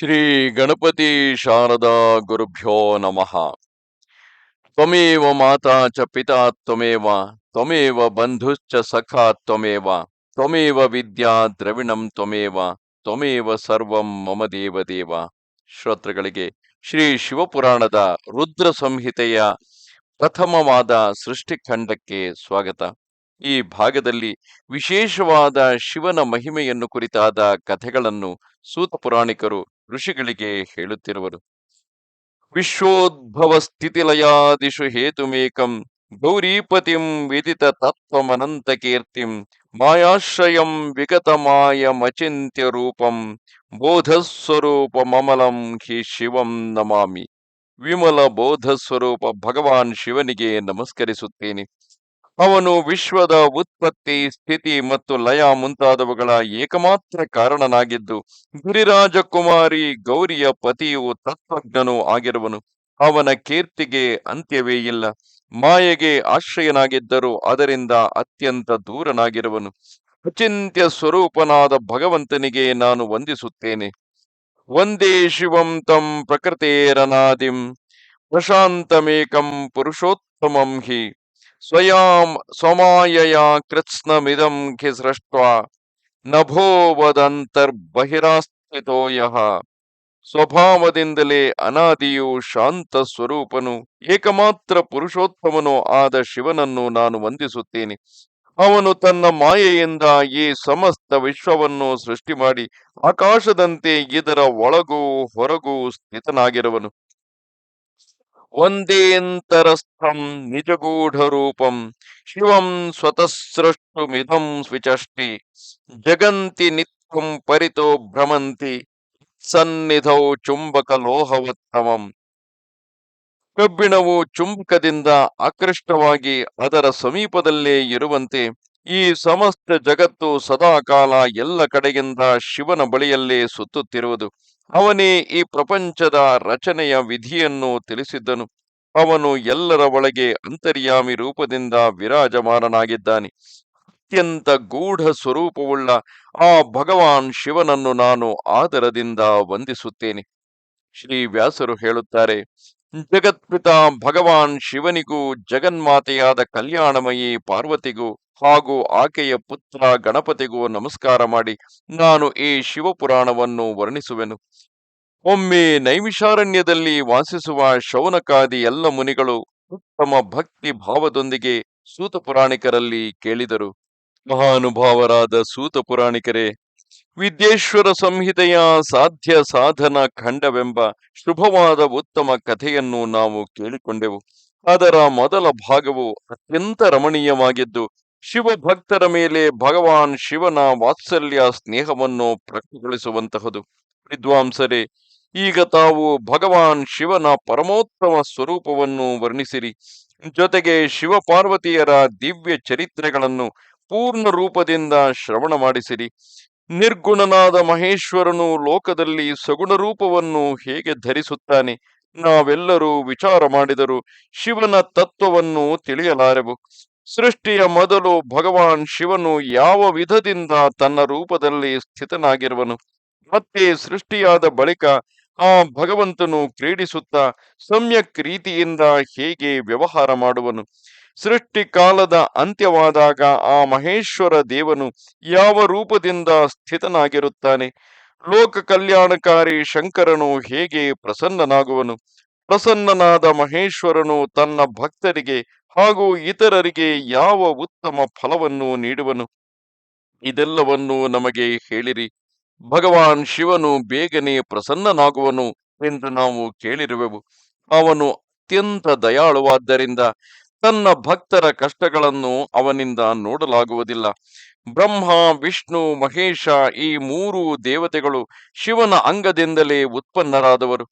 ಶ್ರೀ ಗಣಪತಿ ಶಾರದಾ ಗುರುಭ್ಯೋ ನಮಃ. ತ್ವಮೇವ ಮಾತಾ ಚ ಪಿತಾ ತ್ವಮೇವ ತ್ವಮೇವ ಬಂಧುಶ್ಚ ಸಖಾ ತ್ವಮೇವ ತ್ವಮೇವ ವಿದ್ಯಾ ದ್ರವಿಣಂ ತ್ವಮೇವ ತ್ವಮೇವ ಸರ್ವಂ ಮಮ ದೇವ ದೇವ. ಶ್ರೋತೃಗಳಿಗೆ ಶ್ರೀ ಶಿವಪುರಾಣದ ರುದ್ರ ಸಂಹಿತೆಯ ಪ್ರಥಮವಾದ ಸೃಷ್ಟಿಖಂಡಕ್ಕೆ ಸ್ವಾಗತ. ಈ ಭಾಗದಲ್ಲಿ ವಿಶೇಷವಾದ ಶಿವನ ಮಹಿಮೆಯನ್ನು ಕುರಿತಾದ ಕಥೆಗಳನ್ನು ಸೂತ ಪುರಾಣಿಕರು ಋಷಿಗಳಿಗೆ ಹೇಳುತ್ತಿರುವರು. ವಿಶ್ವೋದ್ಭವ ಸ್ಥಿತಿಲಯಾದಿಷು ಹೇತುಮೇಕಂ ಗೌರೀಪತಿಂ ವಿದಿತ ತತ್ವಮನಂತ ಕೀರ್ತಿಂ ಮಾಯಾಶ್ರಯಂ ವಿಗತ ಮಾಯಮಚಿಂತ್ಯ ರೂಪಂ ಬೋಧಸ್ವರೂಪಮಮಲಂ ಹಿ ಶಿವಂ ನಮಾಮಿ. ವಿಮಲ ಬೋಧ ಸ್ವರೂಪ ಭಗವಾನ್ ಶಿವನಿಗೆ ನಮಸ್ಕರಿಸುತ್ತೇನೆ. ಅವನು ವಿಶ್ವದ ಉತ್ಪತ್ತಿ, ಸ್ಥಿತಿ ಮತ್ತು ಲಯ ಮುಂತಾದವುಗಳ ಏಕಮಾತ್ರ ಕಾರಣನಾಗಿದ್ದು ಗಿರಿರಾಜಕುಮಾರಿ ಗೌರಿಯ ಪತಿಯು ತತ್ವಜ್ಞನೂ ಆಗಿರುವನು. ಅವನ ಕೀರ್ತಿಗೆ ಅಂತ್ಯವೇ ಇಲ್ಲ. ಮಾಯೆಗೆ ಆಶ್ರಯನಾಗಿದ್ದರೂ ಅದರಿಂದ ಅತ್ಯಂತ ದೂರನಾಗಿರುವನು. ಅಚಿಂತ್ಯ ಸ್ವರೂಪನಾದ ಭಗವಂತನಿಗೆ ನಾನು ವಂದಿಸುತ್ತೇನೆ. ವಂದೇ ಶಿವಂ ತಂ ಪ್ರಕೃತೇರನಾದಿಂ ಪ್ರಶಾಂತಮೇಕಂ ಪುರುಷೋತ್ತಮಂ ಹಿ ಸ್ವಮಾಯಯಾ ಕೃತ್ಸ್ನಮಿದಂ ಖಿ ಸೃಷ್ಟ್ವಾ ನಭೋವದಂತರ್ಬಹಿರಾಸ್ಥಿತೋ ಯಃ. ಸ್ವಭಾವದಿಂದಲೇ ಅನಾದಿಯು ಶಾಂತ ಸ್ವರೂಪನು ಏಕಮಾತ್ರ ಪುರುಷೋತ್ತಮನೂ ಆದ ಶಿವನನ್ನು ನಾನು ವಂದಿಸುತ್ತೇನೆ. ಅವನು ತನ್ನ ಮಾಯೆಯಿಂದ ಈ ಸಮಸ್ತ ವಿಶ್ವವನ್ನು ಸೃಷ್ಟಿ ಮಾಡಿ ಆಕಾಶದಂತೆ ಇದರ ಒಳಗೂ ಹೊರಗೂ ಸ್ಥಿತನಾಗಿರುವನು. ಒಂದೇಂತರಸ್ಥಂ ನಿಜಗೂಢ ರೂಪಂ ಶಿವಂ ಸ್ವತಃ ಸೃಷ್ಟುಮಿದಂ ಸ್ವಿಚಷ್ಟಿ ಜಗಂತಿ ನಿತ್ಯಂ ಪರಿತೋ ಭ್ರಮಂತಿ ಸನ್ನಿಧೌ ಚುಂಬಕ ಲೋಹವತ್ತಮಂ. ಕಬ್ಬಿಣವು ಚುಂಬಕದಿಂದ ಆಕೃಷ್ಟವಾಗಿ ಅದರ ಸಮೀಪದಲ್ಲೇ ಇರುವಂತೆ ಈ ಸಮಸ್ತ ಜಗತ್ತು ಸದಾಕಾಲ ಎಲ್ಲ ಕಡೆಯಿಂದ ಶಿವನ ಬಳಿಯಲ್ಲೇ ಸುತ್ತುತ್ತಿರುವುದು. ಅವನೇ ಈ ಪ್ರಪಂಚದ ರಚನೆಯ ವಿಧಿಯನ್ನು ತಿಳಿಸಿದ್ದನು. ಅವನು ಎಲ್ಲರ ಒಳಗೆ ಅಂತರ್ಯಾಮಿ ರೂಪದಿಂದ ವಿರಾಜಮಾನನಾಗಿದ್ದಾನೆ. ಅತ್ಯಂತ ಗೂಢ ಸ್ವರೂಪವುಳ್ಳ ಆ ಭಗವಾನ್ ಶಿವನನ್ನು ನಾನು ಆದರದಿಂದ ವಂದಿಸುತ್ತೇನೆ. ಶ್ರೀ ವ್ಯಾಸರು ಹೇಳುತ್ತಾರೆ, ಜಗತ್ಪಿತ ಭಗವಾನ್ ಶಿವನಿಗೂ ಜಗನ್ಮಾತೆಯಾದ ಕಲ್ಯಾಣಮಯಿ ಪಾರ್ವತಿಗೂ ಹಾಗೂ ಆಕೆಯ ಪುತ್ರ ಗಣಪತಿಗೂ ನಮಸ್ಕಾರ ಮಾಡಿ ನಾನು ಈ ಶಿವಪುರಾಣವನ್ನು ವರ್ಣಿಸುವೆನು. ಒಮ್ಮೆ ನೈಮಿಷಾರಣ್ಯದಲ್ಲಿ ವಾಸಿಸುವ ಶೌನಕಾದಿ ಎಲ್ಲ ಮುನಿಗಳು ಉತ್ತಮ ಭಕ್ತಿ ಭಾವದೊಂದಿಗೆ ಸೂತ ಪುರಾಣಿಕರಲ್ಲಿ ಕೇಳಿದರು. ಮಹಾನುಭಾವರಾದ ಸೂತ ಪುರಾಣಿಕರೇ, ವಿದ್ಯೇಶ್ವರ ಸಂಹಿತೆಯ ಸಾಧ್ಯ ಸಾಧನ ಖಂಡವೆಂಬ ಶುಭವಾದ ಉತ್ತಮ ಕಥೆಯನ್ನು ನಾವು ಕೇಳಿಕೊಂಡೆವು. ಅದರ ಮೊದಲ ಭಾಗವು ಅತ್ಯಂತ ರಮಣೀಯವಾಗಿದ್ದು ಶಿವಭಕ್ತರ ಮೇಲೆ ಭಗವಾನ್ ಶಿವನ ವಾತ್ಸಲ್ಯ ಸ್ನೇಹವನ್ನು ಪ್ರಕಟಗೊಳಿಸುವಂತಹದು. ವಿದ್ವಾಂಸರೇ, ಈಗ ತಾವು ಭಗವಾನ್ ಶಿವನ ಪರಮೋತ್ತಮ ಸ್ವರೂಪವನ್ನು ವರ್ಣಿಸಿರಿ. ಜೊತೆಗೆ ಶಿವಪಾರ್ವತಿಯರ ದಿವ್ಯ ಚರಿತ್ರೆಗಳನ್ನು ಪೂರ್ಣ ರೂಪದಿಂದ ಶ್ರವಣ ಮಾಡಿಸಿರಿ. ನಿರ್ಗುಣನಾದ ಮಹೇಶ್ವರನು ಲೋಕದಲ್ಲಿ ಸಗುಣ ರೂಪವನ್ನು ಹೇಗೆ ಧರಿಸುತ್ತಾನೆ, ನಾವೆಲ್ಲರೂ ವಿಚಾರ ಮಾಡಿದರೂ ಶಿವನ ತತ್ವವನ್ನು ತಿಳಿಯಲಾರೆವು. ಸೃಷ್ಟಿಯ ಮೊದಲು ಭಗವಾನ್ ಶಿವನು ಯಾವ ವಿಧದಿಂದ ತನ್ನ ರೂಪದಲ್ಲಿ ಸ್ಥಿತನಾಗಿರುವನು, ಮತ್ತೆ ಸೃಷ್ಟಿಯಾದ ಬಳಿಕ ಆ ಭಗವಂತನು ಕ್ರೀಡಿಸುತ್ತಾ ಸಮ್ಯಕ್ ರೀತಿಯಿಂದ ಹೇಗೆ ವ್ಯವಹಾರ ಮಾಡುವನು, ಸೃಷ್ಟಿ ಕಾಲದ ಅಂತ್ಯವಾದಾಗ ಆ ಮಹೇಶ್ವರ ದೇವನು ಯಾವ ರೂಪದಿಂದ ಸ್ಥಿತನಾಗಿರುತ್ತಾನೆ, ಲೋಕ ಕಲ್ಯಾಣಕಾರಿ ಶಂಕರನು ಹೇಗೆ ಪ್ರಸನ್ನನಾಗುವನು, ಪ್ರಸನ್ನನಾದ ಮಹೇಶ್ವರನು ತನ್ನ ಭಕ್ತರಿಗೆ ಹಾಗೂ ಇತರರಿಗೆ ಯಾವ ಉತ್ತಮ ಫಲವನ್ನು ನೀಡುವನು, ಇದೆಲ್ಲವನ್ನು ನಮಗೆ ಹೇಳಿರಿ. ಭಗವಾನ್ ಶಿವನು ಬೇಗನೆ ಪ್ರಸನ್ನನಾಗುವನು ಎಂದು ನಾವು ಕೇಳಿರುವೆವು. ಅವನು ಅತ್ಯಂತ ದಯಾಳುವಾದ್ದರಿಂದ ತನ್ನ ಭಕ್ತರ ಕಷ್ಟಗಳನ್ನು ಅವನಿಂದ ನೋಡಲಾಗುವುದಿಲ್ಲ. ಬ್ರಹ್ಮ, ವಿಷ್ಣು, ಮಹೇಶ ಈ ಮೂರು ದೇವತೆಗಳು ಶಿವನ ಅಂಗದಿಂದಲೇ ಉತ್ಪನ್ನರಾದವರು.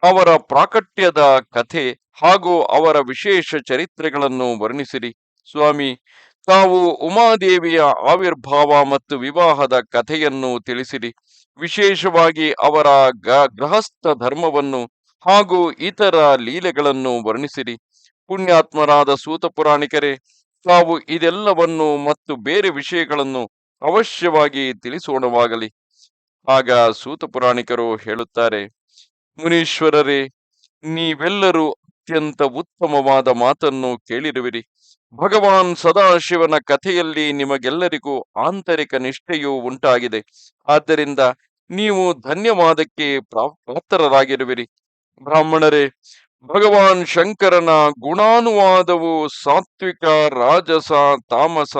ಅವರ ಪ್ರಾಕಟ್ಯದ ಕಥೆ ಹಾಗೂ ಅವರ ವಿಶೇಷ ಚರಿತ್ರೆಗಳನ್ನು ವರ್ಣಿಸಿರಿ. ಸ್ವಾಮಿ, ತಾವು ಉಮಾದೇವಿಯ ಆವಿರ್ಭಾವ ಮತ್ತು ವಿವಾಹದ ಕಥೆಯನ್ನು ತಿಳಿಸಿರಿ. ವಿಶೇಷವಾಗಿ ಅವರ ಗೃಹಸ್ಥ ಧರ್ಮವನ್ನು ಹಾಗೂ ಇತರ ಲೀಲೆಗಳನ್ನು ವರ್ಣಿಸಿರಿ. ಪುಣ್ಯಾತ್ಮರಾದ ಸೂತ ಪುರಾಣಿಕರೇ, ತಾವು ಇದೆಲ್ಲವನ್ನು ಮತ್ತು ಬೇರೆ ವಿಷಯಗಳನ್ನು ಅವಶ್ಯವಾಗಿ ತಿಳಿಸೋಣವಾಗಲಿ. ಆಗ ಸೂತ ಪುರಾಣಿಕರು ಹೇಳುತ್ತಾರೆ, ಮುನೀಶ್ವರರೇ, ನೀವೆಲ್ಲರೂ ಅತ್ಯಂತ ಉತ್ತಮವಾದ ಮಾತನ್ನು ಕೇಳಿರುವಿರಿ. ಭಗವಾನ್ ಸದಾಶಿವನ ಕಥೆಯಲ್ಲಿ ನಿಮಗೆಲ್ಲರಿಗೂ ಆಂತರಿಕ ನಿಷ್ಠೆಯೂ ಉಂಟಾಗಿದೆ. ಆದ್ದರಿಂದ ನೀವು ಧನ್ಯವಾದಕ್ಕೆ ಪಾತ್ರರಾಗಿರುವಿರಿ. ಬ್ರಾಹ್ಮಣರೇ, ಭಗವಾನ್ ಶಂಕರನ ಗುಣಾನುವಾದವು ಸಾತ್ವಿಕ, ರಾಜಸ, ತಾಮಸ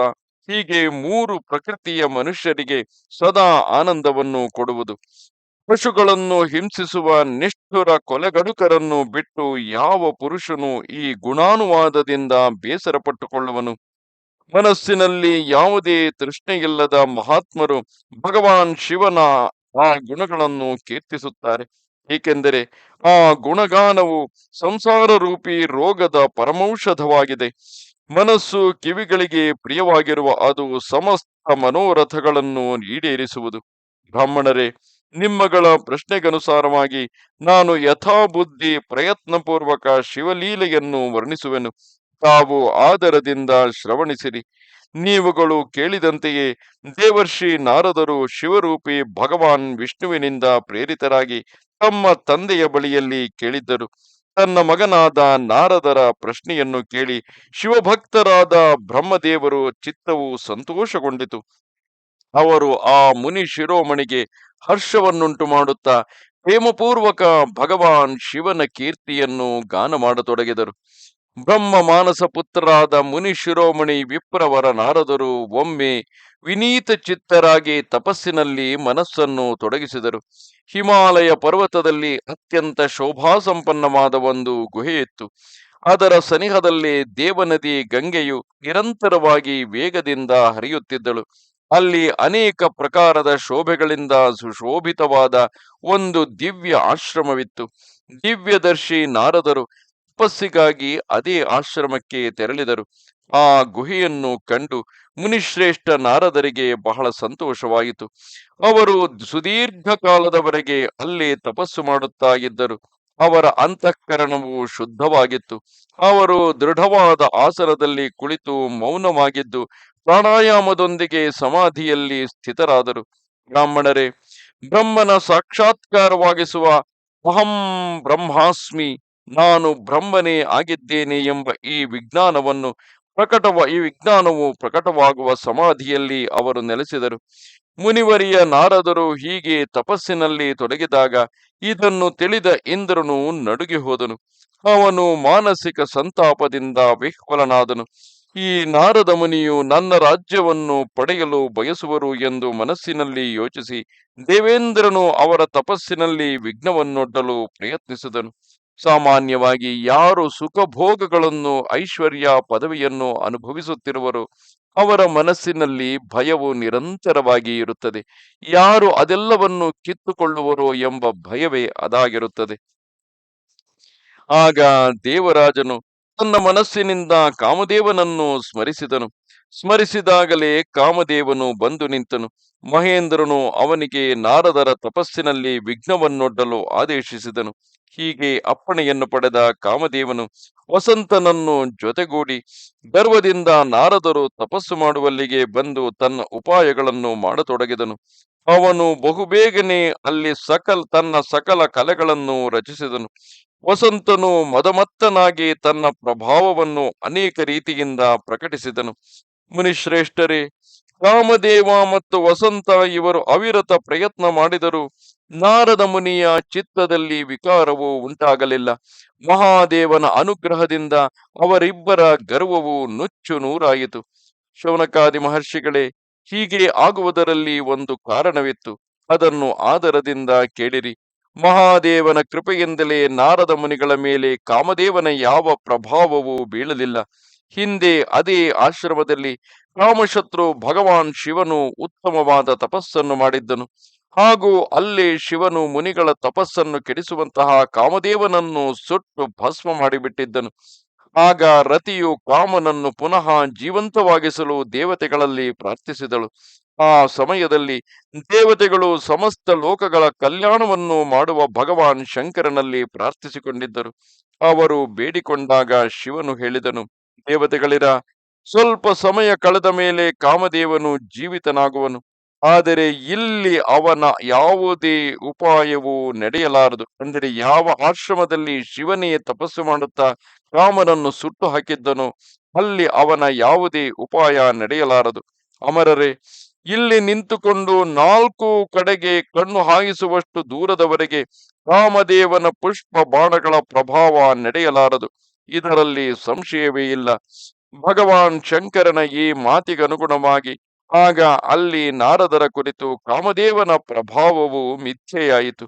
ಹೀಗೆ ಮೂರು ಪ್ರಕೃತಿಯ ಮನುಷ್ಯರಿಗೆ ಸದಾ ಆನಂದವನ್ನು ಕೊಡುವುದು. ಪಶುಗಳನ್ನು ಹಿಂಸಿಸುವ ನಿಷ್ಠುರ ಕೊಲೆಗಡುಕರನ್ನು ಬಿಟ್ಟು ಯಾವ ಪುರುಷನು ಈ ಗುಣಾನುವಾದದಿಂದ ಬೇಸರ ಪಟ್ಟುಕೊಳ್ಳುವನು? ಮನಸ್ಸಿನಲ್ಲಿ ಯಾವುದೇ ತೃಷ್ಣೆಯಿಲ್ಲದ ಮಹಾತ್ಮರು ಭಗವಾನ್ ಶಿವನ ಆ ಗುಣಗಳನ್ನು ಕೀರ್ತಿಸುತ್ತಾರೆ. ಏಕೆಂದರೆ ಆ ಗುಣಗಾನವು ಸಂಸಾರ ರೂಪಿ ರೋಗದ ಪರಮೌಷಧವಾಗಿದೆ. ಮನಸ್ಸು ಕಿವಿಗಳಿಗೆ ಪ್ರಿಯವಾಗಿರುವ ಅದು ಸಮಸ್ತ ಮನೋರಥಗಳನ್ನು ಈಡೇರಿಸುವುದು. ಬ್ರಾಹ್ಮಣರೇ, ನಿಮ್ಮಗಳ ಪ್ರಶ್ನೆಗನುಸಾರವಾಗಿ ನಾನು ಯಥಾಬುದ್ಧಿ ಪ್ರಯತ್ನಪೂರ್ವಕ ಶಿವಲೀಲೆಯನ್ನು ವರ್ಣಿಸುವೆನು. ತಾವು ಆದರದಿಂದ ಶ್ರವಣಿಸಿರಿ. ನೀವುಗಳು ಕೇಳಿದಂತೆಯೇ ದೇವರ್ಷಿ ನಾರದರು ಶಿವರೂಪಿ ಭಗವಾನ್ ವಿಷ್ಣುವಿನಿಂದ ಪ್ರೇರಿತರಾಗಿ ತಮ್ಮ ತಂದೆಯ ಬಳಿಯಲ್ಲಿ ಕೇಳಿದ್ದರು. ತನ್ನ ಮಗನಾದ ನಾರದರ ಪ್ರಶ್ನೆಯನ್ನು ಕೇಳಿ ಶಿವಭಕ್ತರಾದ ಬ್ರಹ್ಮದೇವರು ಚಿತ್ತವು ಸಂತೋಷಗೊಂಡಿತು. ಅವರು ಆ ಮುನಿ ಶಿರೋಮಣಿಗೆ ಹರ್ಷವನ್ನುಂಟು ಮಾಡುತ್ತಾ ಪ್ರೇಮಪೂರ್ವಕ ಭಗವಾನ್ ಶಿವನ ಕೀರ್ತಿಯನ್ನು ಗಾನ ಮಾಡತೊಡಗಿದರು. ಬ್ರಹ್ಮ ಮಾನಸ ಪುತ್ರರಾದ ಮುನಿ ಶಿರೋಮಣಿ ವಿಪ್ರವರ ನಾರದರು ಒಮ್ಮೆ ವಿನೀತ ಚಿತ್ತರಾಗಿ ತಪಸ್ಸಿನಲ್ಲಿ ಮನಸ್ಸನ್ನು ತೊಡಗಿಸಿದರು. ಹಿಮಾಲಯ ಪರ್ವತದಲ್ಲಿ ಅತ್ಯಂತ ಶೋಭಾಸಂಪನ್ನವಾದ ಒಂದು ಗುಹೆಯಿತ್ತು. ಅದರ ಸನಿಹದಲ್ಲಿ ದೇವನದಿ ಗಂಗೆಯು ನಿರಂತರವಾಗಿ ವೇಗದಿಂದ ಹರಿಯುತ್ತಿದ್ದಳು. ಅಲ್ಲಿ ಅನೇಕ ಪ್ರಕಾರದ ಶೋಭೆಗಳಿಂದ ಸುಶೋಭಿತವಾದ ಒಂದು ದಿವ್ಯ ಆಶ್ರಮವಿತ್ತು. ದಿವ್ಯದರ್ಶಿ ನಾರದರು ತಪಸ್ಸಿಗಾಗಿ ಅದೇ ಆಶ್ರಮಕ್ಕೆ ತೆರಳಿದರು. ಆ ಗುಹೆಯನ್ನು ಕಂಡು ಮುನಿಶ್ರೇಷ್ಠ ನಾರದರಿಗೆ ಬಹಳ ಸಂತೋಷವಾಯಿತು. ಅವರು ಸುದೀರ್ಘ ಕಾಲದವರೆಗೆ ಅಲ್ಲಿ ತಪಸ್ಸು ಮಾಡುತ್ತಾ ಇದ್ದರು. ಅವರ ಅಂತಃಕರಣವು ಶುದ್ಧವಾಗಿತ್ತು. ಅವರು ದೃಢವಾದ ಆಸನದಲ್ಲಿ ಕುಳಿತು ಮೌನವಾಗಿದ್ದು ಪ್ರಾಣಾಯಾಮದೊಂದಿಗೆ ಸಮಾಧಿಯಲ್ಲಿ ಸ್ಥಿತರಾದರು. ಬ್ರಾಹ್ಮಣರೇ, ಬ್ರಹ್ಮನ ಸಾಕ್ಷಾತ್ಕಾರವಾಗಿಸುವ ಅಹಂ ಬ್ರಹ್ಮಾಸ್ಮಿ, ನಾನು ಬ್ರಹ್ಮನೇ ಆಗಿದ್ದೇನೆ ಎಂಬ ಈ ವಿಜ್ಞಾನವು ಪ್ರಕಟವಾಗುವ ಸಮಾಧಿಯಲ್ಲಿ ಅವರು ನೆಲೆಸಿದರು. ಮುನಿವರಿಯ ನಾರದರು ಹೀಗೆ ತಪಸ್ಸಿನಲ್ಲಿ ತೊಡಗಿದಾಗ ಇದನ್ನು ತಿಳಿದ ಇಂದ್ರನು ನಡುಗಿ ಹೋದನು. ಅವನು ಮಾನಸಿಕ ಸಂತಾಪದಿಂದ ವಿಹ್ವಲನಾದನು. ಈ ನಾರದ ಮುನಿಯು ನನ್ನ ರಾಜ್ಯವನ್ನು ಪಡೆಯಲು ಬಯಸುವರು ಎಂದು ಮನಸ್ಸಿನಲ್ಲಿ ಯೋಚಿಸಿ ದೇವೇಂದ್ರನು ಅವರ ತಪಸ್ಸಿನಲ್ಲಿ ವಿಘ್ನವನ್ನೊಡ್ಡಲು ಪ್ರಯತ್ನಿಸಿದನು. ಸಾಮಾನ್ಯವಾಗಿ ಯಾರು ಸುಖಭೋಗಗಳನ್ನು, ಐಶ್ವರ್ಯ, ಪದವಿಯನ್ನು ಅನುಭವಿಸುತ್ತಿರುವರೋ ಅವರ ಮನಸ್ಸಿನಲ್ಲಿ ಭಯವು ನಿರಂತರವಾಗಿ ಇರುತ್ತದೆ. ಯಾರು ಅದೆಲ್ಲವನ್ನು ಕಿತ್ತುಕೊಳ್ಳುವರೋ ಎಂಬ ಭಯವೇ ಅದಾಗಿರುತ್ತದೆ. ಆಗ ದೇವರಾಜನು ತನ್ನ ಮನಸ್ಸಿನಿಂದ ಕಾಮದೇವನನ್ನು ಸ್ಮರಿಸಿದನು. ಸ್ಮರಿಸಿದಾಗಲೇ ಕಾಮದೇವನು ಬಂದು ನಿಂತನು. ಮಹೇಂದ್ರನು ಅವನಿಗೆ ನಾರದರ ತಪಸ್ಸಿನಲ್ಲಿ ವಿಘ್ನವನ್ನೊಡ್ಡಲು ಆದೇಶಿಸಿದನು. ಹೀಗೆ ಅಪ್ಪಣೆಯನ್ನು ಪಡೆದ ಕಾಮದೇವನು ವಸಂತನನ್ನು ಜೊತೆಗೂಡಿ ಗರ್ವದಿಂದ ನಾರದರು ತಪಸ್ಸು ಮಾಡುವಲ್ಲಿಗೆ ಬಂದು ತನ್ನ ಉಪಾಯಗಳನ್ನು ಮಾಡತೊಡಗಿದನು. ಅವನು ಬಹುಬೇಗನೆ ಅಲ್ಲಿ ತನ್ನ ಸಕಲ ಕಲೆಗಳನ್ನು ರಚಿಸಿದನು. ವಸಂತನು ಮದಮತ್ತನಾಗಿ ತನ್ನ ಪ್ರಭಾವವನ್ನು ಅನೇಕ ರೀತಿಯಿಂದ ಪ್ರಕಟಿಸಿದನು. ಮುನಿಶ್ರೇಷ್ಠರೇ, ಕಾಮದೇವ ಮತ್ತು ವಸಂತ ಇವರು ಅವಿರತ ಪ್ರಯತ್ನ ಮಾಡಿದರು. ನಾರದ ಮುನಿಯ ಚಿತ್ತದಲ್ಲಿ ವಿಕಾರವು ಉಂಟಾಗಲಿಲ್ಲ. ಮಹಾದೇವನ ಅನುಗ್ರಹದಿಂದ ಅವರಿಬ್ಬರ ಗರ್ವವು ನುಚ್ಚು ನೂರಾಯಿತು. ಶೌನಕಾದಿ ಮಹರ್ಷಿಗಳೇ, ಹೀಗೆ ಆಗುವುದರಲ್ಲಿ ಒಂದು ಕಾರಣವಿತ್ತು. ಅದನ್ನು ಆದರದಿಂದ ಕೇಳಿರಿ. ಮಹಾದೇವನ ಕೃಪೆಯಿಂದಲೇ ನಾರದ ಮುನಿಗಳ ಮೇಲೆ ಕಾಮದೇವನ ಯಾವ ಪ್ರಭಾವವೂ ಬೀಳಲಿಲ್ಲ. ಹಿಂದೆ ಅದೇ ಆಶ್ರಮದಲ್ಲಿ ಕಾಮಶತ್ರು ಭಗವಾನ್ ಶಿವನು ಉತ್ತಮವಾದ ತಪಸ್ಸನ್ನು ಮಾಡಿದ್ದನು. ಹಾಗೂ ಅಲ್ಲಿ ಶಿವನು ಮುನಿಗಳ ತಪಸ್ಸನ್ನು ಕೆಡಿಸುವಂತಹ ಕಾಮದೇವನನ್ನು ಸುಟ್ಟು ಭಸ್ಮ ಮಾಡಿಬಿಟ್ಟಿದ್ದನು. ಆಗ ರತಿಯು ಕಾಮನನ್ನು ಪುನಃ ಜೀವಂತವಾಗಿಸಲು ದೇವತೆಗಳಲ್ಲಿ ಪ್ರಾರ್ಥಿಸಿದಳು. ಆ ಸಮಯದಲ್ಲಿ ದೇವತೆಗಳು ಸಮಸ್ತ ಲೋಕಗಳ ಕಲ್ಯಾಣವನ್ನು ಮಾಡುವ ಭಗವಾನ್ ಶಂಕರನಲ್ಲಿ ಪ್ರಾರ್ಥಿಸಿಕೊಂಡಿದ್ದರು. ಅವರು ಬೇಡಿಕೊಂಡಾಗ ಶಿವನು ಹೇಳಿದನು, ದೇವತೆಗಳಿರ, ಸ್ವಲ್ಪ ಸಮಯ ಕಳೆದ ಮೇಲೆ ಕಾಮದೇವನು ಜೀವಿತನಾಗುವನು. ಆದರೆ ಇಲ್ಲಿ ಅವನ ಯಾವುದೇ ಉಪಾಯವೂ ನಡೆಯಲಾರದು. ಅಂದರೆ ಯಾವ ಆಶ್ರಮದಲ್ಲಿ ಶಿವನೇ ತಪಸ್ಸು ಮಾಡುತ್ತಾ ರಾಮನನ್ನು ಸುಟ್ಟು ಹಾಕಿದ್ದನೋ ಅಲ್ಲಿ ಅವನ ಯಾವುದೇ ಉಪಾಯ ನಡೆಯಲಾರದು. ಅಮರರೇ, ಇಲ್ಲಿ ನಿಂತುಕೊಂಡು ನಾಲ್ಕು ಕಡೆಗೆ ಕಣ್ಣು ಹಾಯಿಸುವಷ್ಟು ದೂರದವರೆಗೆ ರಾಮದೇವನ ಪುಷ್ಪ ಬಾಣಗಳ ಪ್ರಭಾವ ನಡೆಯಲಾರದು. ಇದರಲ್ಲಿ ಸಂಶಯವೇ ಇಲ್ಲ. ಭಗವಾನ್ ಶಂಕರನ ಈ ಮಾತಿಗನುಗುಣವಾಗಿ ಆಗ ಅಲ್ಲಿ ನಾರದರ ಕುರಿತು ಕಾಮದೇವನ ಪ್ರಭಾವವು ಮಿಥ್ಯೆಯಾಯಿತು.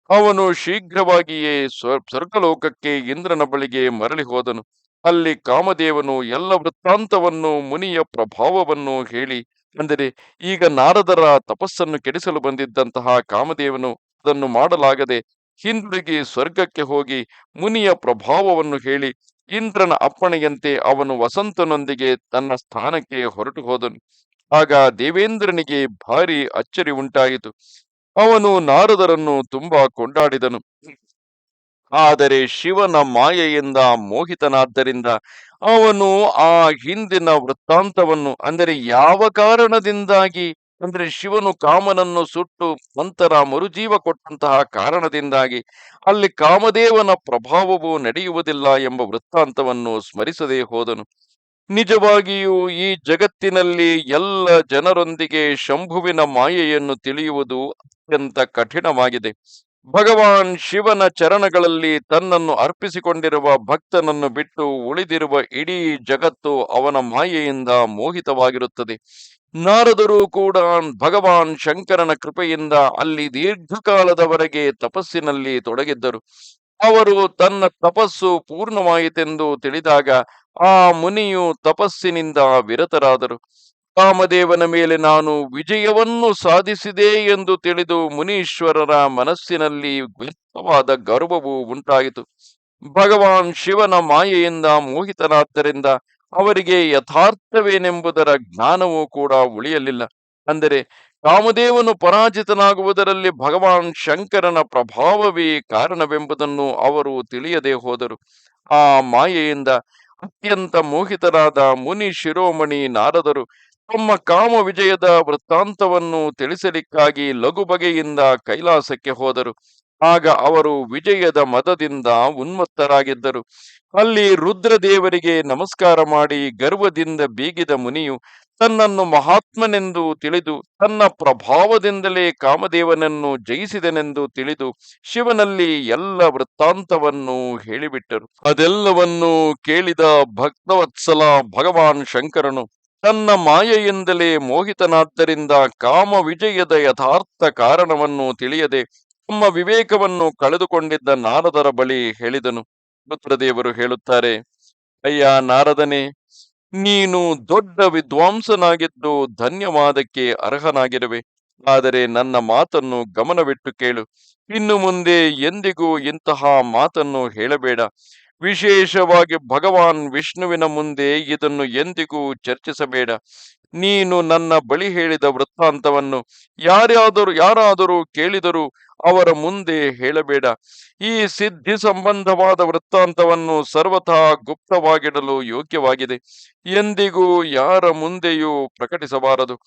ಅವನು ಶೀಘ್ರವಾಗಿಯೇ ಸ್ವರ್ಗಲೋಕಕ್ಕೆ ಇಂದ್ರನ ಬಳಿಗೆ ಮರಳಿ ಹೋದನು. ಅಲ್ಲಿ ಕಾಮದೇವನು ಎಲ್ಲ ವೃತ್ತಾಂತವನ್ನು ಮುನಿಯ ಪ್ರಭಾವವನ್ನು ಹೇಳಿ, ಅಂದರೆ ಈಗ ನಾರದರ ತಪಸ್ಸನ್ನು ಕೆಡಿಸಲು ಬಂದಿದ್ದಂತಹ ಕಾಮದೇವನು ಅದನ್ನು ಮಾಡಲಾಗದೆ ಹಿಂದಿರುಗಿ ಸ್ವರ್ಗಕ್ಕೆ ಹೋಗಿ ಮುನಿಯ ಪ್ರಭಾವವನ್ನು ಹೇಳಿ ಇಂದ್ರನ ಅಪ್ಪಣೆಯಂತೆ ಅವನು ವಸಂತನೊಂದಿಗೆ ತನ್ನ ಸ್ಥಾನಕ್ಕೆ ಹೊರಟು ಹೋದನು. ಆಗ ದೇವೇಂದ್ರನಿಗೆ ಭಾರಿ ಅಚ್ಚರಿ ಉಂಟಾಯಿತು. ಅವನು ನಾರದರನ್ನು ತುಂಬಾ ಕೊಂಡಾಡಿದನು. ಆದರೆ ಶಿವನ ಮಾಯೆಯಿಂದ ಮೋಹಿತನಾದ್ದರಿಂದ ಅವನು ಆ ಹಿಂದಿನ ವೃತ್ತಾಂತವನ್ನು, ಅಂದರೆ ಯಾವ ಕಾರಣದಿಂದಾಗಿ, ಅಂದರೆ ಶಿವನು ಕಾಮನನ್ನು ಸುಟ್ಟು ನಂತರ ಮರುಜೀವ ಕೊಟ್ಟಂತಹ ಕಾರಣದಿಂದಾಗಿ ಅಲ್ಲಿ ಕಾಮದೇವನ ಪ್ರಭಾವವು ನಡೆಯುವುದಿಲ್ಲ ಎಂಬ ವೃತ್ತಾಂತವನ್ನು ಸ್ಮರಿಸದೇ ಹೋದನು. ನಿಜವಾಗಿಯೂ ಈ ಜಗತ್ತಿನಲ್ಲಿ ಎಲ್ಲ ಜನರೊಂದಿಗೆ ಶಂಭುವಿನ ಮಾಯೆಯನ್ನು ತಿಳಿಯುವುದು ಅತ್ಯಂತ ಕಠಿಣವಾಗಿದೆ. ಭಗವಾನ್ ಶಿವನ ಚರಣಗಳಲ್ಲಿ ತನ್ನನ್ನು ಅರ್ಪಿಸಿಕೊಂಡಿರುವ ಭಕ್ತನನ್ನು ಬಿಟ್ಟು ಉಳಿದಿರುವ ಇಡೀ ಜಗತ್ತು ಅವನ ಮಾಯೆಯಿಂದ ಮೋಹಿತವಾಗಿರುತ್ತದೆ. ನಾರದರು ಕೂಡ ಭಗವಾನ್ ಶಂಕರನ ಕೃಪೆಯಿಂದ ಅಲ್ಲಿ ದೀರ್ಘಕಾಲದವರೆಗೆ ತಪಸ್ಸಿನಲ್ಲಿ ತೊಡಗಿದ್ದರು. ಅವರು ತನ್ನ ತಪಸ್ಸು ಪೂರ್ಣವಾಯಿತೆಂದು ತಿಳಿದಾಗ ಆ ಮುನಿಯು ತಪಸ್ಸಿನಿಂದ ವಿರತರಾದರು. ಕಾಮದೇವನ ಮೇಲೆ ನಾನು ವಿಜಯವನ್ನು ಸಾಧಿಸಿದೆ ಎಂದು ತಿಳಿದು ಮುನೀಶ್ವರರ ಮನಸ್ಸಿನಲ್ಲಿ ವ್ಯರ್ಥವಾದ ಗರ್ವವು ಉಂಟಾಯಿತು. ಭಗವಾನ್ ಶಿವನ ಮಾಯೆಯಿಂದ ಮೋಹಿತನಾದ್ದರಿಂದ ಅವರಿಗೆ ಯಥಾರ್ಥವೇನೆಂಬುದರ ಜ್ಞಾನವೂ ಕೂಡ ಉಳಿಯಲಿಲ್ಲ. ಅಂದರೆ ಕಾಮದೇವನು ಪರಾಜಿತನಾಗುವುದರಲ್ಲಿ ಭಗವಾನ್ ಶಂಕರನ ಪ್ರಭಾವವೇ ಕಾರಣವೆಂಬುದನ್ನು ಅವರು ತಿಳಿಯದೆ ಹೋದರು. ಆ ಮಾಯೆಯಿಂದ ಅತ್ಯಂತ ಮೋಹಿತರಾದ ಮುನಿ ಶಿರೋಮಣಿ ನಾರದರು ತಮ್ಮ ಕಾಮ ವಿಜಯದ ವೃತ್ತಾಂತವನ್ನು ತಿಳಿಸಲಿಕ್ಕಾಗಿ ಲಘು ಬಗೆಯಿಂದ ಕೈಲಾಸಕ್ಕೆ ಹೋದರು. ಆಗ ಅವರು ವಿಜಯದ ಮದದಿಂದ ಉನ್ಮತ್ತರಾಗಿದ್ದರು. ಅಲ್ಲಿ ರುದ್ರದೇವರಿಗೆ ನಮಸ್ಕಾರ ಮಾಡಿ ಗರ್ವದಿಂದ ಬೀಗಿದ ಮುನಿಯು ತನ್ನನ್ನು ಮಹಾತ್ಮನೆಂದು ತಿಳಿದು ತನ್ನ ಪ್ರಭಾವದಿಂದಲೇ ಕಾಮದೇವನನ್ನು ಜಯಿಸಿದನೆಂದು ತಿಳಿದು ಶಿವನಲ್ಲಿ ಎಲ್ಲ ವೃತ್ತಾಂತವನ್ನು ಹೇಳಿಬಿಟ್ಟರು. ಅದೆಲ್ಲವನ್ನೂ ಕೇಳಿದ ಭಕ್ತವತ್ಸಲ ಭಗವಾನ್ ಶಂಕರನು ತನ್ನ ಮಾಯೆಯಿಂದಲೇ ಮೋಹಿತನಾದ್ದರಿಂದ ಕಾಮ ವಿಜಯದ ಯಥಾರ್ಥ ಕಾರಣವನ್ನು ತಿಳಿಯದೆ ತಮ್ಮ ವಿವೇಕವನ್ನು ಕಳೆದುಕೊಂಡಿದ್ದ ನಾರದರ ಬಳಿ ಹೇಳಿದನು. ರುದ್ರದೇವರು ಹೇಳುತ್ತಾರೆ, ಅಯ್ಯ ನಾರದನೇ, ನೀನು ದೊಡ್ಡ ವಿದ್ವಾಂಸನಾಗಿದ್ದು ಧನ್ಯವಾದಕ್ಕೆ ಅರ್ಹನಾಗಿರುವೆ. ಆದರೆ ನನ್ನ ಮಾತನ್ನು ಗಮನವಿಟ್ಟು ಕೇಳು. ಇನ್ನು ಮುಂದೆ ಎಂದಿಗೂ ಇಂತಹ ಮಾತನ್ನು ಹೇಳಬೇಡ. ವಿಶೇಷವಾಗಿ ಭಗವಾನ್ ವಿಷ್ಣುವಿನ ಮುಂದೆ ಇದನ್ನು ಎಂದಿಗೂ ಚರ್ಚಿಸಬೇಡ. ನೀನು ನನ್ನ ಬಳಿ ಹೇಳಿದ ವೃತ್ತಾಂತವನ್ನು ಯಾರಾದರೂ ಕೇಳಿದರೂ ಅವರ ಮುಂದೆ ಹೇಳಬೇಡ. ಈ ಸಿದ್ಧಿ ಸಂಬಂಧವಾದ ವೃತ್ತಾಂತವನ್ನು ಸರ್ವಥಾ ಗುಪ್ತವಾಗಿಡಲು ಯೋಗ್ಯವಾಗಿದೆ. ಎಂದಿಗೂ ಯಾರ ಮುಂದೆಯೂ ಪ್ರಕಟಿಸಬಾರದು.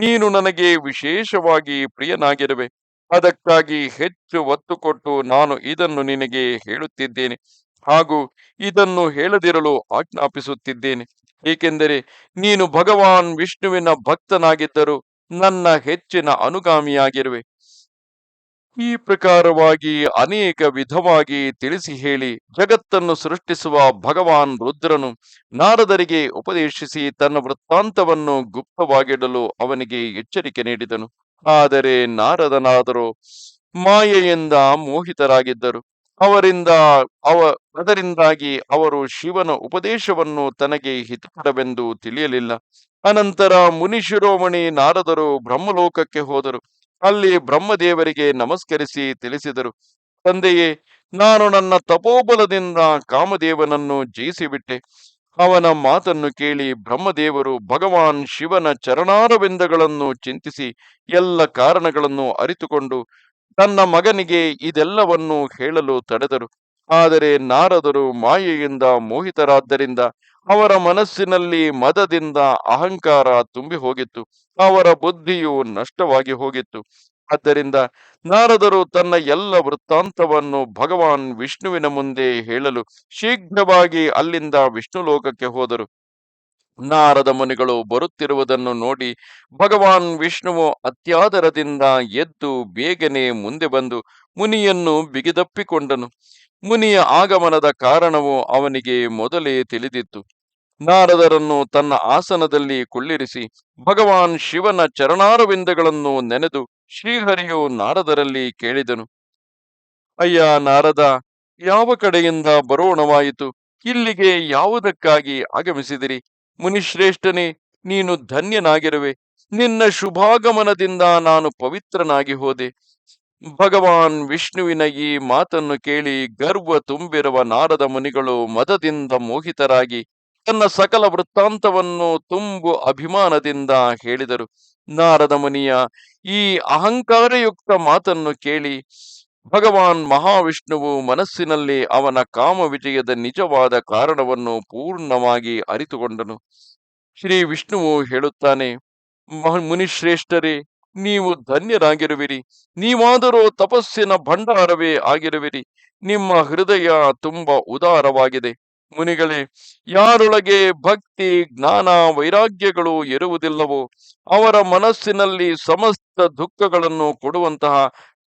ನೀನು ನನಗೆ ವಿಶೇಷವಾಗಿ ಪ್ರಿಯನಾಗಿರುವೆ. ಅದಕ್ಕಾಗಿ ಹೆಚ್ಚು ಒತ್ತು ಕೊಟ್ಟು ನಾನು ಇದನ್ನು ನಿನಗೆ ಹೇಳುತ್ತಿದ್ದೇನೆ ಹಾಗೂ ಇದನ್ನು ಹೇಳದಿರಲು ಆಜ್ಞಾಪಿಸುತ್ತಿದ್ದೇನೆ. ಏಕೆಂದರೆ ನೀನು ಭಗವಾನ್ ವಿಷ್ಣುವಿನ ಭಕ್ತನಾಗಿದ್ದರೂ ನನ್ನ ಹೆಚ್ಚಿನ ಅನುಗಾಮಿಯಾಗಿರುವೆ. ಈ ಪ್ರಕಾರವಾಗಿ ಅನೇಕ ವಿಧವಾಗಿ ತಿಳಿಸಿ ಹೇಳಿ ಜಗತ್ತನ್ನು ಸೃಷ್ಟಿಸುವ ಭಗವಾನ್ ರುದ್ರನು ನಾರದರಿಗೆ ಉಪದೇಶಿಸಿ ತನ್ನ ವೃತ್ತಾಂತವನ್ನು ಗುಪ್ತವಾಗಿಡಲು ಅವನಿಗೆ ಎಚ್ಚರಿಕೆ ನೀಡಿದನು. ಆದರೆ ನಾರದನಾದರೂ ಮಾಯೆಯಿಂದ ಮೋಹಿತರಾಗಿದ್ದರು. ಅದರಿಂದಾಗಿ ಅವರು ಶಿವನ ಉಪದೇಶವನ್ನು ತನಗೆ ಹಿತಕರವೆಂದು ತಿಳಿಯಲಿಲ್ಲ. ಅನಂತರ ಮುನಿ ಶಿರೋಮಣಿ ನಾರದರು ಬ್ರಹ್ಮಲೋಕಕ್ಕೆ ಹೋದರು. ಅಲ್ಲಿ ಬ್ರಹ್ಮದೇವರಿಗೆ ನಮಸ್ಕರಿಸಿ ತಿಳಿಸಿದರು, ತಂದೆಯೇ, ನಾನು ನನ್ನ ತಪೋಬಲದಿಂದ ಕಾಮದೇವನನ್ನು ಜಯಿಸಿಬಿಟ್ಟೆ. ಅವನ ಮಾತನ್ನು ಕೇಳಿ ಬ್ರಹ್ಮದೇವರು ಭಗವಾನ್ ಶಿವನ ಚರಣಾರವಿಂದಗಳನ್ನು ಚಿಂತಿಸಿ ಎಲ್ಲ ಕಾರಣಗಳನ್ನು ಅರಿತುಕೊಂಡು ತನ್ನ ಮಗನಿಗೆ ಇದೆಲ್ಲವನ್ನು ಹೇಳಲು ತಡೆದರು. ಆದರೆ ನಾರದರು ಮಾಯೆಯಿಂದ ಮೋಹಿತರಾದ್ದರಿಂದ ಅವರ ಮನಸ್ಸಿನಲ್ಲಿ ಮದದಿಂದ ಅಹಂಕಾರ ತುಂಬಿ ಹೋಗಿತ್ತು. ಅವರ ಬುದ್ಧಿಯು ನಷ್ಟವಾಗಿ ಹೋಗಿತ್ತು. ಆದ್ದರಿಂದ ನಾರದರು ತನ್ನ ಎಲ್ಲ ವೃತ್ತಾಂತವನ್ನು ಭಗವಾನ್ ವಿಷ್ಣುವಿನ ಮುಂದೆ ಹೇಳಲು ಶೀಘ್ರವಾಗಿ ಅಲ್ಲಿಂದ ವಿಷ್ಣು ಲೋಕಕ್ಕೆ ಹೋದರು. ನಾರದ ಮುನಿಗಳು ಬರುತ್ತಿರುವುದನ್ನು ನೋಡಿ ಭಗವಾನ್ ವಿಷ್ಣುವು ಅತ್ಯಾದರದಿಂದ ಎದ್ದು ಬೇಗನೆ ಮುಂದೆ ಬಂದು ಮುನಿಯನ್ನು ಬಿಗಿದಪ್ಪಿಕೊಂಡನು. ಮುನಿಯ ಆಗಮನದ ಕಾರಣವು ಅವನಿಗೆ ಮೊದಲೇ ತಿಳಿದಿತ್ತು. ನಾರದರನ್ನು ತನ್ನ ಆಸನದಲ್ಲಿ ಕುಳ್ಳಿರಿಸಿ ಭಗವಾನ್ ಶಿವನ ಚರಣಾರವಿಂದಗಳನ್ನು ನೆನೆದು ಶ್ರೀಹರಿಯು ನಾರದರಲ್ಲಿ ಕೇಳಿದನು. ಅಯ್ಯ ನಾರದ, ಯಾವ ಕಡೆಯಿಂದ ಬರೋಣವಾಯಿತು? ಇಲ್ಲಿಗೆ ಯಾವುದಕ್ಕಾಗಿ ಆಗಮಿಸಿದಿರಿ? ಮುನಿಶ್ರೇಷ್ಠನೇ, ನೀನು ಧನ್ಯನಾಗಿರುವೆ. ನಿನ್ನ ಶುಭಾಗಮನದಿಂದ ನಾನು ಪವಿತ್ರನಾಗಿ ಹೋದೆ. ಭಗವಾನ್ ವಿಷ್ಣುವಿನ ಈ ಮಾತನ್ನು ಕೇಳಿ ಗರ್ವ ತುಂಬಿರುವ ನಾರದ ಮುನಿಗಳು ಮದದಿಂದ ಮೋಹಿತರಾಗಿ ತನ್ನ ಸಕಲ ವೃತ್ತಾಂತವನ್ನು ತುಂಬು ಅಭಿಮಾನದಿಂದ ಹೇಳಿದರು. ನಾರದ ಮುನಿಯ ಈ ಅಹಂಕಾರಯುಕ್ತ ಮಾತನ್ನು ಕೇಳಿ ಭಗವಾನ್ ಮಹಾವಿಷ್ಣುವು ಮನಸ್ಸಿನಲ್ಲಿ ಅವನ ಕಾಮ ವಿಜಯದ ನಿಜವಾದ ಕಾರಣವನ್ನು ಪೂರ್ಣವಾಗಿ ಅರಿತುಕೊಂಡನು. ಶ್ರೀ ವಿಷ್ಣುವು ಹೇಳುತ್ತಾನೆ, ಮುನಿಶ್ರೇಷ್ಠರೇ, ನೀವು ಧನ್ಯರಾಗಿರುವಿರಿ. ನೀವಾದರೂ ತಪಸ್ಸಿನ ಭಂಡಾರವೇ ಆಗಿರುವಿರಿ. ನಿಮ್ಮ ಹೃದಯ ತುಂಬ ಉದಾರವಾಗಿದೆ. ಮುನಿಗಳೇ, ಯಾರೊಳಗೆ ಭಕ್ತಿ, ಜ್ಞಾನ, ವೈರಾಗ್ಯಗಳು ಇರುವುದಿಲ್ಲವೋ ಅವರ ಮನಸ್ಸಿನಲ್ಲಿ ಸಮಸ್ತ ದುಃಖಗಳನ್ನು ಕೊಡುವಂತಹ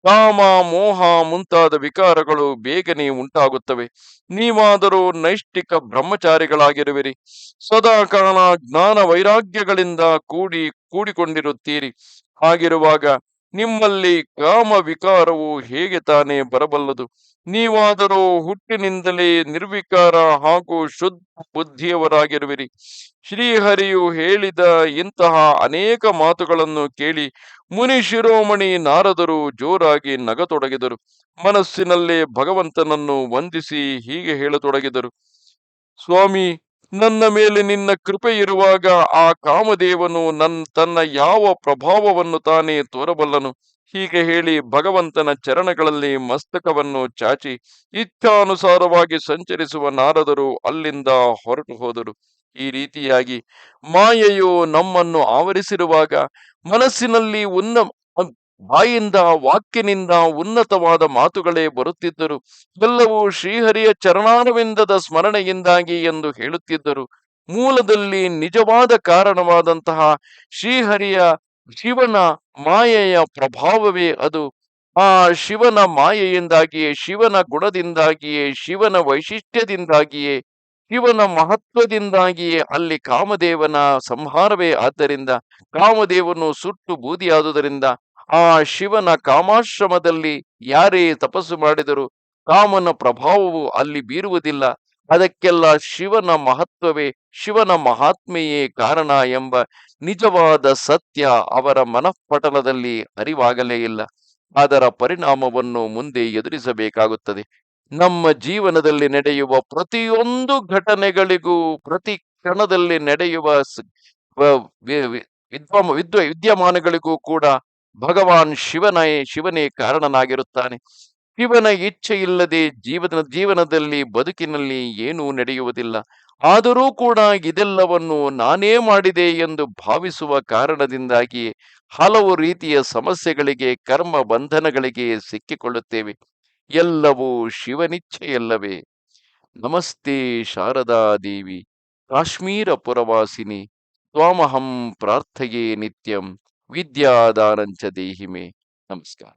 ಕಾಮ, ಮೋಹ ಮುಂತಾದ ವಿಕಾರಗಳು ಬೇಗನೆ ಉಂಟಾಗುತ್ತವೆ. ನೀವಾದರೂ ನೈಷ್ಠಿಕ ಬ್ರಹ್ಮಚಾರಿಗಳಾಗಿರುವಿರಿ. ಸದಾ ಕಾಲ ಜ್ಞಾನ ವೈರಾಗ್ಯಗಳಿಂದ ಕೂಡಿಕೊಂಡಿರುತ್ತೀರಿ. ಹಾಗಿರುವಾಗ ನಿಮ್ಮಲ್ಲಿ ಕಾಮ ವಿಕಾರವು ಹೇಗೆ ತಾನೇ ಬರಬಲ್ಲದು? ನೀವಾದರೂ ಹುಟ್ಟಿನಿಂದಲೇ ನಿರ್ವಿಕಾರ ಹಾಗೂ ಶುದ್ಧ ಬುದ್ಧಿಯವರಾಗಿರುವಿರಿ. ಶ್ರೀಹರಿಯು ಹೇಳಿದ ಇಂತಹ ಅನೇಕ ಮಾತುಗಳನ್ನು ಕೇಳಿ ಮುನಿ ಶಿರೋಮಣಿ ನಾರದರು ಜೋರಾಗಿ ನಗತೊಡಗಿದರು. ಮನಸ್ಸಿನಲ್ಲೇ ಭಗವಂತನನ್ನು ವಂದಿಸಿ ಹೀಗೆ ಹೇಳತೊಡಗಿದರು. ಸ್ವಾಮಿ, ನನ್ನ ಮೇಲೆ ನಿನ್ನ ಕೃಪೆ ಇರುವಾಗ ಆ ಕಾಮದೇವನು ತನ್ನ ಯಾವ ಪ್ರಭಾವವನ್ನು ತಾನೇ ತೋರಬಲ್ಲನು? ಹೀಗೆ ಹೇಳಿ ಭಗವಂತನ ಚರಣಗಳಲ್ಲಿ ಮಸ್ತಕವನ್ನು ಚಾಚಿ ಇಚ್ಛಾನುಸಾರವಾಗಿ ಸಂಚರಿಸುವ ನಾರದರು ಅಲ್ಲಿಂದ ಹೊರಟು ಹೋದರು. ಈ ರೀತಿಯಾಗಿ ಮಾಯೆಯು ನಮ್ಮನ್ನು ಆವರಿಸಿರುವಾಗ ಮನಸ್ಸಿನಲ್ಲಿ ಬಾಯಿಂದ ವಾಕ್ಯನಿಂದ ಉನ್ನತವಾದ ಮಾತುಗಳೇ ಬರುತ್ತಿದ್ದರು. ಎಲ್ಲವೂ ಶ್ರೀಹರಿಯ ಚರಣಾರವಿಂದದ ಸ್ಮರಣೆಯಿಂದಾಗಿ ಎಂದು ಹೇಳುತ್ತಿದ್ದರು. ಮೂಲದಲ್ಲಿ ನಿಜವಾದ ಕಾರಣವಾದಂತಹ ಶ್ರೀಹರಿಯ ಶಿವನ ಮಾಯೆಯ ಪ್ರಭಾವವೇ ಅದು. ಆ ಶಿವನ ಮಾಯೆಯಿಂದಾಗಿಯೇ, ಶಿವನ ಗುಣದಿಂದಾಗಿಯೇ, ಶಿವನ ವೈಶಿಷ್ಟ್ಯದಿಂದಾಗಿಯೇ, ಶಿವನ ಮಹತ್ವದಿಂದಾಗಿಯೇ ಅಲ್ಲಿ ಕಾಮದೇವನ ಸಂಹಾರವೇ. ಆದ್ದರಿಂದ ಕಾಮದೇವನು ಸುಟ್ಟು ಬೂದಿಯಾದುದರಿಂದ ಆ ಶಿವನ ಕಾಮಾಶ್ರಮದಲ್ಲಿ ಯಾರೇ ತಪಸ್ಸು ಮಾಡಿದರೂ ಕಾಮನ ಪ್ರಭಾವವು ಅಲ್ಲಿ ಬೀರುವುದಿಲ್ಲ. ಅದಕ್ಕೆಲ್ಲ ಶಿವನ ಮಹತ್ವವೇ, ಶಿವನ ಮಹಾತ್ಮೆಯೇ ಕಾರಣ ಎಂಬ ನಿಜವಾದ ಸತ್ಯ ಅವರ ಮನಃಪಟಲದಲ್ಲಿ ಅರಿವಾಗಲೇ ಇಲ್ಲ. ಅದರ ಪರಿಣಾಮವನ್ನು ಮುಂದೆ ಎದುರಿಸಬೇಕಾಗುತ್ತದೆ. ನಮ್ಮ ಜೀವನದಲ್ಲಿ ನಡೆಯುವ ಪ್ರತಿಯೊಂದು ಘಟನೆಗಳಿಗೂ, ಪ್ರತಿ ಕ್ಷಣದಲ್ಲಿ ನಡೆಯುವ ವಿದ್ಯಮಾನಗಳಿಗೂ ಕೂಡ ಭಗವಾನ್ ಶಿವನೇ ಕಾರಣನಾಗಿರುತ್ತಾನೆ. ಶಿವನ ಇಚ್ಛೆ ಇಲ್ಲದೆ ಜೀವನದಲ್ಲಿ ಬದುಕಿನಲ್ಲಿ ಏನೂ ನಡೆಯುವುದಿಲ್ಲ. ಆದರೂ ಕೂಡ ಇದೆಲ್ಲವನ್ನು ನಾನೇ ಮಾಡಿದೆ ಎಂದು ಭಾವಿಸುವ ಕಾರಣದಿಂದಾಗಿ ಹಲವು ರೀತಿಯ ಸಮಸ್ಯೆಗಳಿಗೆ, ಕರ್ಮ ಬಂಧನಗಳಿಗೆ ಸಿಕ್ಕಿಕೊಳ್ಳುತ್ತೇವೆ. ಎಲ್ಲವೂ ಶಿವನಿಚ್ಛೆಯಲ್ಲವೇ? ನಮಸ್ತೆ ಶಾರದಾ ದೇವಿ, ಕಾಶ್ಮೀರ ಪುರವಾಸಿನಿ, ತ್ವಾಮಹಂ ಪ್ರಾರ್ಥಯೇ ನಿತ್ಯಂ, ವಿದ್ಯಾದಾನಂಚ ದೇಹಿಮೆ. ನಮಸ್ಕಾರ.